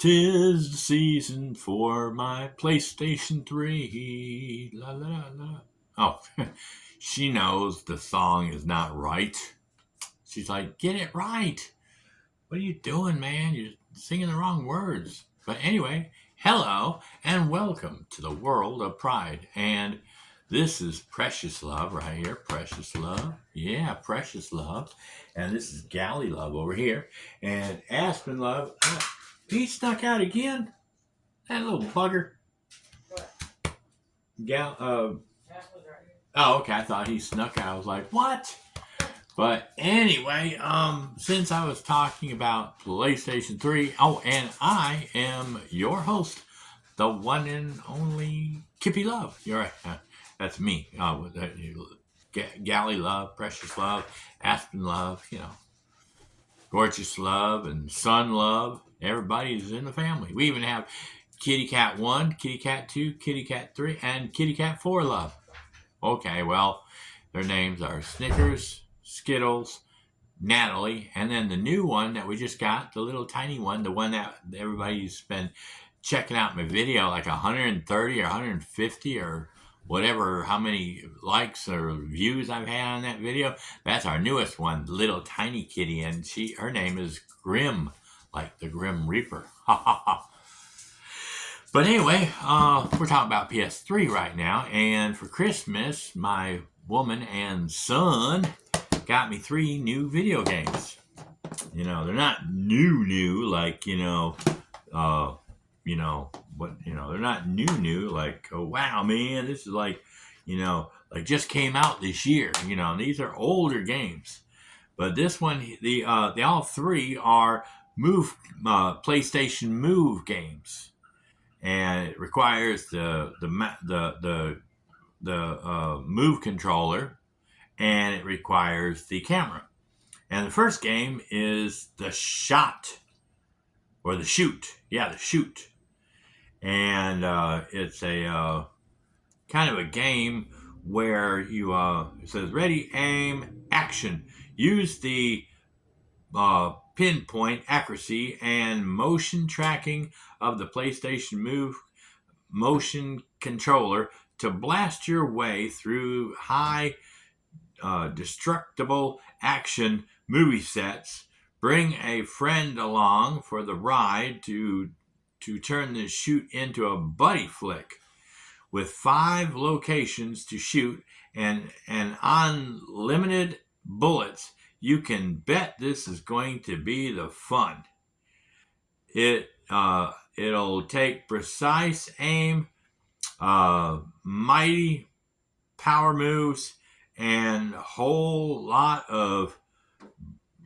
'Tis the season for my PlayStation 3. La la la. Oh, she knows the song is not right. She's like, get it right. What are you doing, man? You're singing the wrong words. But anyway, hello and welcome to the world of pride. And this is Precious Love right here. Precious Love. Yeah, Precious Love. And this is Galley Love over here. And Aspen Love. He snuck out again. That little bugger. What? Oh, okay. I thought he snuck out. I was like, what? But anyway, since I was talking about PlayStation 3, and I am your host, the one and only Kippy Love. You're right. That's me. Galley Love, Precious Love, Aspen Love, Gorgeous Love, and Sun Love. Everybody's in the family. We even have Kitty Cat 1, Kitty Cat 2, Kitty Cat 3, and Kitty Cat 4 Love. Okay, well, their names are Snickers, Skittles, Natalie, and then the new one that we just got, the little tiny one, the one that everybody's been checking out my video, like 130 or 150 or whatever, how many likes or views I've had on that video. That's our newest one, little tiny kitty, and her name is Grim, like the Grim Reaper. Ha ha ha. But anyway, we're talking about PS3 right now, and for Christmas, my woman and son got me 3 new video games. They're not new, like, they're not new, like, oh, wow, man, this is like, like just came out this year, these are older games. But this one, the all 3 are PlayStation Move games. And it requires the Move controller, and it requires the camera. And the first game is the Shot, or the Shoot. Yeah, the Shoot. And it's a kind of a game where you it says ready, aim, action. Use the pinpoint accuracy and motion tracking of the PlayStation Move motion controller to blast your way through high destructible action movie sets. Bring a friend along for the ride to turn the shoot into a buddy flick. With 5 locations to shoot and unlimited bullets, you can bet this is going to be the fun. It'll take precise aim, mighty power moves, and a whole lot of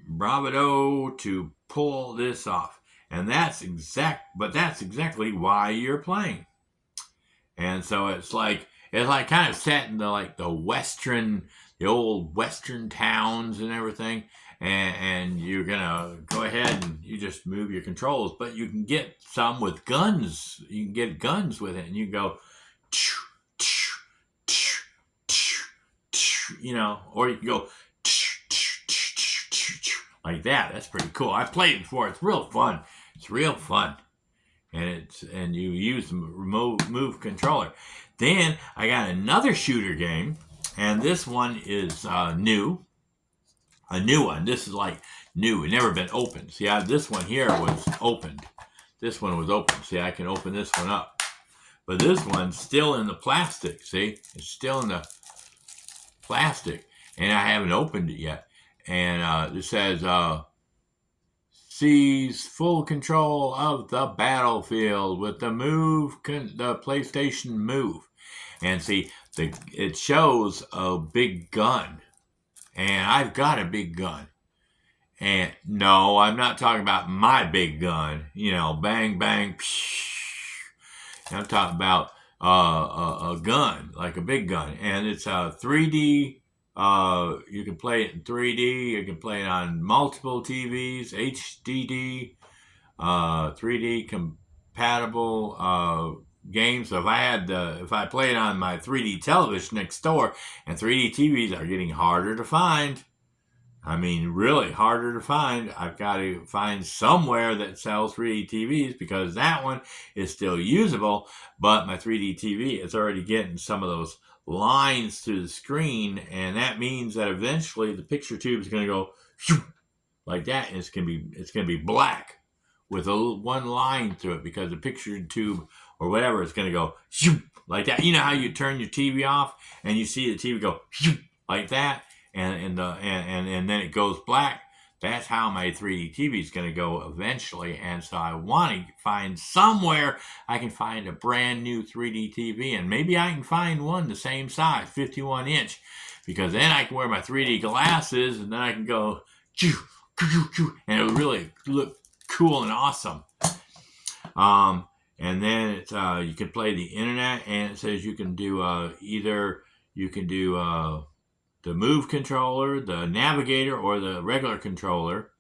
bravado to pull this off. And that's exactly why you're playing. And so it's like kind of set in the old Western towns and everything. And you're gonna go ahead and you just move your controls, but you can get some with guns. You can get guns with it, and you go, or you can go like that. That's pretty cool. I've played it before. It's real fun. And you use the remote move controller. Then I got another shooter game, and this one is new. A new one. This is like new. It never been opened. See, this one here was opened. This one was open. See, I can open this one up. But this one's still in the plastic. See, it's still in the plastic, and I haven't opened it yet. And it says, seize full control of the battlefield with the the PlayStation Move. And see, it shows a big gun. And I've got a big gun. And no, I'm not talking about my big gun. Bang, bang, psh. I'm talking about a gun, like a big gun. And it's a 3D. You can play it in 3D. You can play it on multiple TVs, HDD, 3D compatible games. So if I play it on my 3D television next door, and 3D TVs are getting harder to find. I mean, really harder to find. I've got to find somewhere that sells 3D TVs because that one is still usable, but my 3D TV is already getting some of those lines through the screen, and that means that eventually the picture tube is going to go like that, and it's gonna be black with one line through it because the picture tube or whatever is going to go like that. You know how you turn your TV off and you see the TV go like that, and then it goes black. That's how my 3D TV is going to go eventually. And so I want to find somewhere I can find a brand new 3D TV, and maybe I can find one the same size, 51 inch, because then I can wear my 3D glasses, and then I can go and it would really look cool and awesome. And then it's you can play the internet, and it says you can do either you can do the move controller, the navigator, or the regular controller.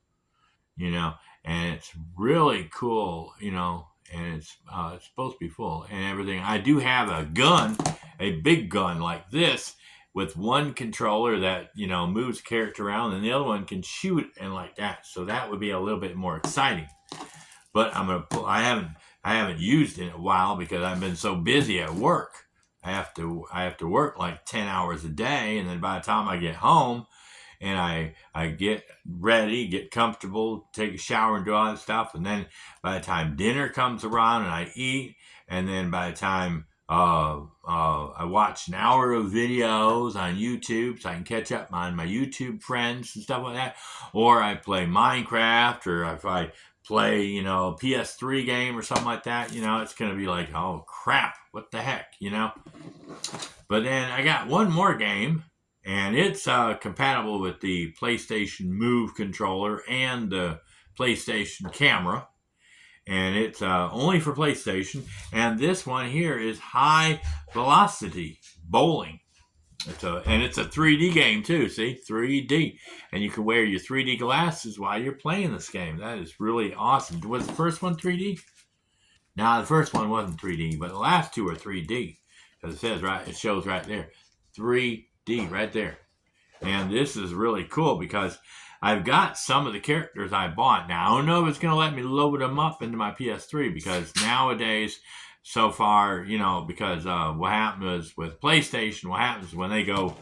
You know, and it's really cool. You know, and it's supposed to be full and everything. I do have a gun, a big gun like this, with one controller that moves character around, and the other one can shoot and like that. So that would be a little bit more exciting. But I haven't used it in a while because I've been so busy at work. I have to work like 10 hours a day, and then by the time I get home and I get ready, get comfortable, take a shower and do all that stuff, and then by the time dinner comes around and I eat, and then by the time I watch an hour of videos on YouTube so I can catch up on my YouTube friends and stuff like that, or I play Minecraft, or if I play, a PS3 game or something like that, it's going to be like, oh crap, what the heck, But then I got one more game, and it's compatible with the PlayStation Move controller and the PlayStation camera, and it's only for PlayStation. And this one here is High Velocity Bowling. It's a 3D game too. See, 3D, and you can wear your 3D glasses while you're playing this game. That is really awesome. Was the first one 3D? No, the first one wasn't 3D, but the last two are 3D because it shows right there, 3D right there. And this is really cool because I've got some of the characters I bought. Now, I don't know if it's going to let me load them up into my PS3 because nowadays, so far, because what happens with PlayStation, what happens when they go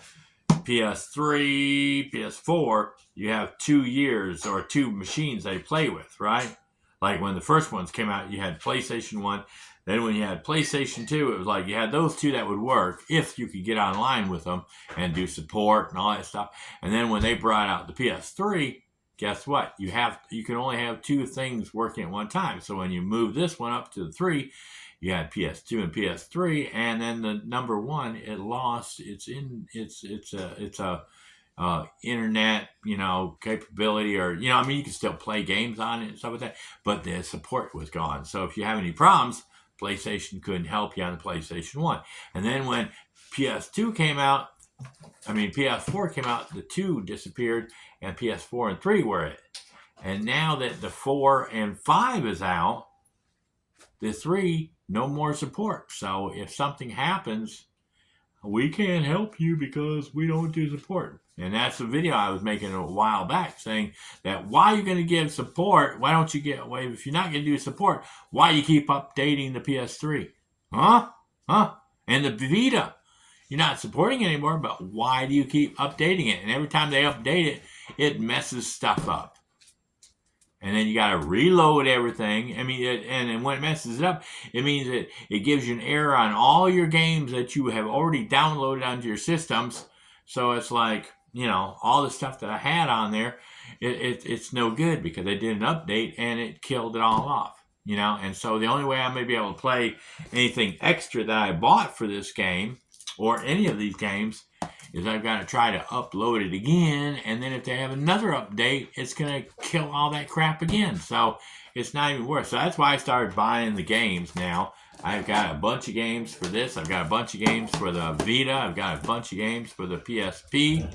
PS3, PS4, you have 2 years or two machines they play with, right? Like when the first ones came out, you had PlayStation 1. Then when you had PlayStation 2, it was like you had those two that would work if you could get online with them and do support and all that stuff. And then when they brought out the PS3, guess what? You can only have two things working at one time. So when you move this one up to the 3, you had PS2 and PS3, and then the number one, it lost its internet, capability, or you can still play games on it and stuff like that, but the support was gone. So if you have any problems, PlayStation couldn't help you on the PlayStation 1. And then when PS4 came out, the 2 disappeared, and PS4 and 3 were it. And now that the 4 and 5 is out, the 3, no more support. So if something happens, we can't help you because we don't do support. And that's the video I was making a while back saying that why are you going to give support? Why don't you if you're not going to do support, why you keep updating the PS3? Huh? And the Vita, you're not supporting anymore, but why do you keep updating it? And every time they update it, it messes stuff up. And then you got to reload everything. And when it messes it up, it means that it gives you an error on all your games that you have already downloaded onto your systems. So it's like, all the stuff that I had on there, it's no good because they did an update and it killed it all off. And so the only way I'm going to be able to play anything extra that I bought for this game or any of these games is I've got to try to upload it again, and then if they have another update, it's going to kill all that crap again. So it's not even worth it. So that's why I started buying the games now. I've got a bunch of games for this. I've got a bunch of games for the Vita. I've got a bunch of games for the PSP.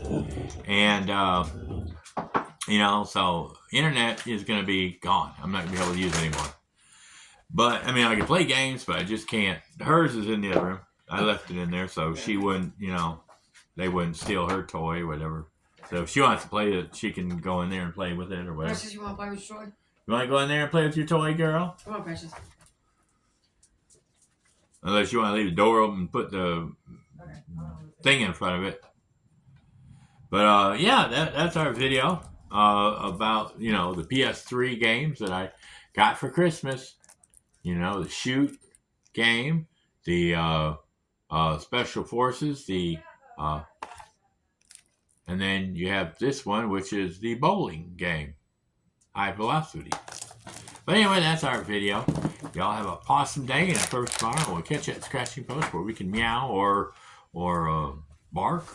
And, so internet is going to be gone. I'm not going to be able to use it anymore. But, I can play games, but I just can't. Hers is in the other room. I left it in there so she wouldn't, they wouldn't steal her toy or whatever. So if she wants to play it, she can go in there and play with it or whatever. Precious, you want to play with your toy? You want to go in there and play with your toy, girl? Come on, Precious. Unless you want to leave the door open and put the thing in front of it. But yeah, that's our video about, you know, the PS3 games that I got for Christmas. You know, the shoot game, the special forces, and then you have this one, which is the bowling game, high velocity. But anyway, that's our video. Y'all have a awesome day, and first tomorrow we'll catch you at Scratching Post where we can meow or bark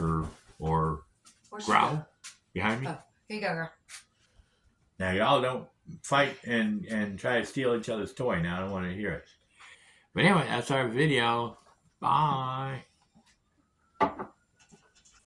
or growl behind me. Oh, here you go, girl. Now y'all don't fight and try to steal each other's toy. Now I don't want to hear it. But anyway, that's our video. Bye.